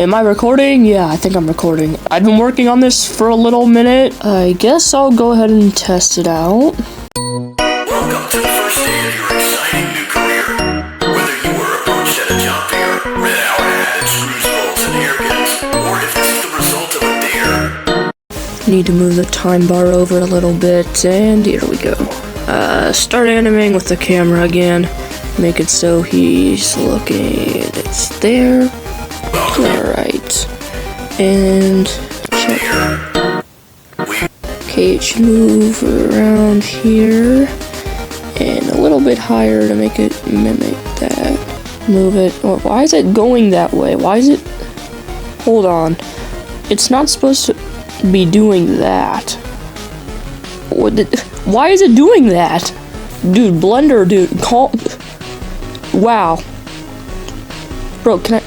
Am I recording? Yeah, I think I'm recording. I've been working on this for a little minute. I guess I'll go ahead and test it out. Welcome to the first day of your exciting new career. Whether you were a 𝑭𝒓𝒆𝒅𝒂𝒚 𝑭𝒂𝒛𝒃𝒆𝒅𝒂𝒓'𝒔 or if this is the result of a dare. Need to move the time bar over a little bit, and here we go. Start animating with the camera again. Make it so he's looking, it's there. Alright. And check. Okay, it should move around here. And a little bit higher to make it mimic that. Move it. Oh, why is it going that way? Why is it... Hold on. It's not supposed to be doing that. Why is it doing that? Dude, Blender, dude, call... Wow. Bro, can I...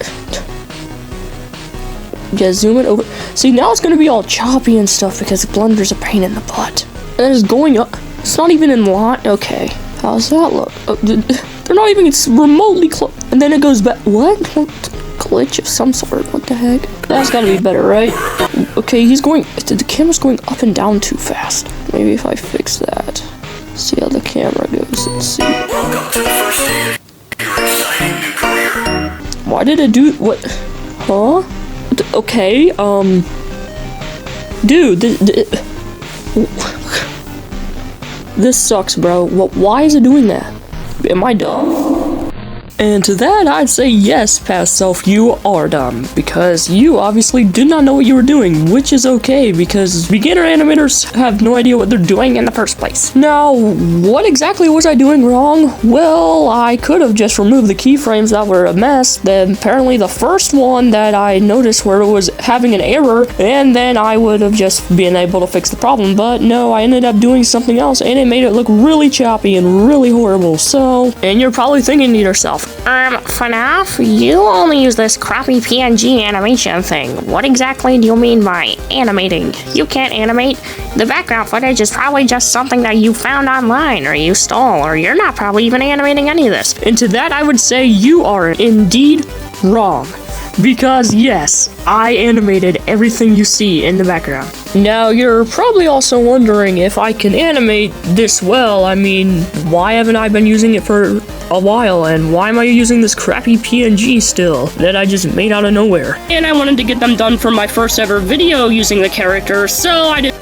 Yeah, zoom it over. See, now it's gonna be all choppy and stuff because Blender's a pain in the butt. And it's going up. It's not even in line. Okay. How's that look? Oh, they're not even remotely close. And then it goes back. What? Glitch of some sort. What the heck? That's gotta be better, right? Okay, he's going... The camera's going up and down too fast. Maybe if I fix that. See how the camera goes. Let's see. Welcome to the first day of your exciting new career. Why did it do... What? Huh? Okay, dude, this sucks, bro. Why is it doing that? Am I dumb? And to that, I'd say yes, past self, you are dumb, because you obviously did not know what you were doing, which is okay, because beginner animators have no idea what they're doing in the first place. Now, what exactly was I doing wrong? Well, I could have just removed the keyframes that were a mess, then apparently the first one that I noticed where it was having an error, and then I would have just been able to fix the problem, but no, I ended up doing something else, and it made it look really choppy and really horrible, so... And you're probably thinking to yourself, FNAF, you only use this crappy PNG animation thing. What exactly do you mean by animating? You can't animate. The background footage is probably just something that you found online, or you stole, or you're not probably even animating any of this. And to that, I would say you are indeed wrong. Because yes, I animated everything you see in the background. Now, you're probably also wondering if I can animate this well. I mean, why haven't I been using it for a while, and why am I using this crappy PNG still that I just made out of nowhere? And I wanted to get them done for my first ever video using the character, so I did.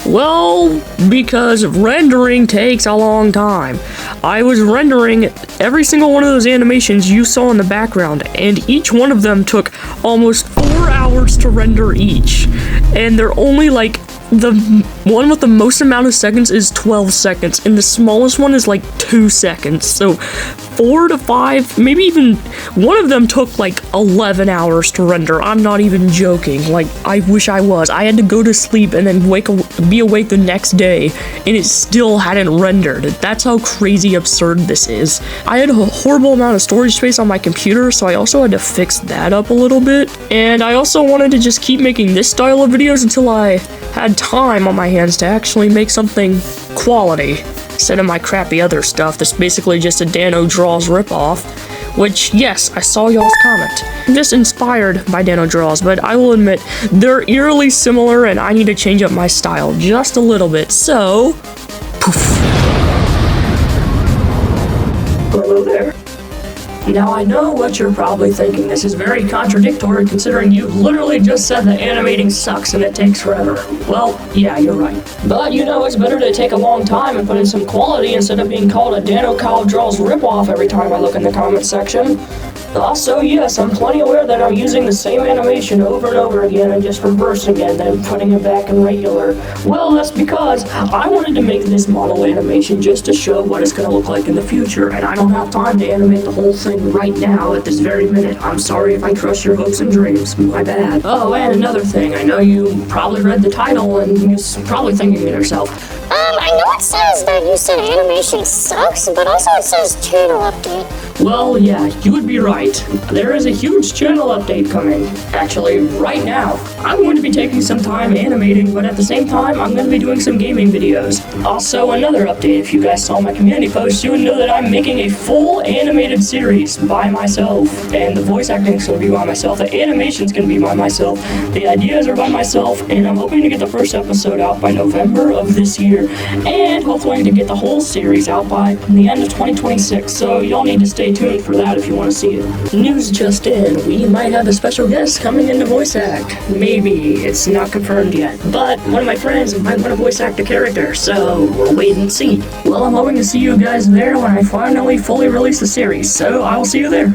Well, because rendering takes a long time. I was rendering every single one of those animations you saw in the background, and each one of them took almost 4 hours to render each. And they're only like, the one with the most amount of seconds is 12 seconds, and the smallest one is like 2 seconds. So 4 to 5, maybe even one of them took like 11 hours to render. I'm not even joking. Like, I wish I was. I had to go to sleep and then be awake the next day, and it still hadn't rendered. That's how crazy absurd this is. I had a horrible amount of storage space on my computer, so I also had to fix that up a little bit. And I also wanted to just keep making this style of videos until I had time on my hands to actually make something quality instead of my crappy other stuff that's basically just a 𝑑anodraws ripoff, which, yes, I saw y'all's comment. I'm just inspired by 𝑑anodraws, but I will admit, they're eerily similar and I need to change up my style just a little bit, so... Poof. Hello there. Now, I know what you're probably thinking. This is very contradictory considering you literally just said that animating sucks and it takes forever. Well, yeah, you're right. But you know, it's better to take a long time and put in some quality instead of being called a 𝑑anodraws ripoff every time I look in the comment section. Also, yes, I'm plenty aware that I'm using the same animation over and over again and just reversing it and then putting it back in regular. Well, that's because I wanted to make this model animation just to show what it's going to look like in the future, and I don't have time to animate the whole thing right now at this very minute. I'm sorry if I crush your hopes and dreams. My bad. Oh, and another thing. I know you probably read the title and you're probably thinking to yourself, I know it says that you said animation sucks, but also it says channel update. Well, yeah, you would be right. There is a huge channel update coming. Actually, right now. I'm going to be taking some time animating, but at the same time, I'm going to be doing some gaming videos. Also, another update, if you guys saw my community post, you would know that I'm making a full animated series by myself. And the voice acting is going to be by myself, the animation's going to be by myself, the ideas are by myself, and I'm hoping to get the first episode out by November of this year, and hopefully to get the whole series out by the end of 2026, so y'all need to stay tuned for that if you want to see it. News just in, we might have a special guest coming in to voice act. Maybe, it's not confirmed yet, but one of my friends might want to voice act a character, so we'll wait and see. Well, I'm hoping to see you guys there when I finally fully release the series, so I will see you there.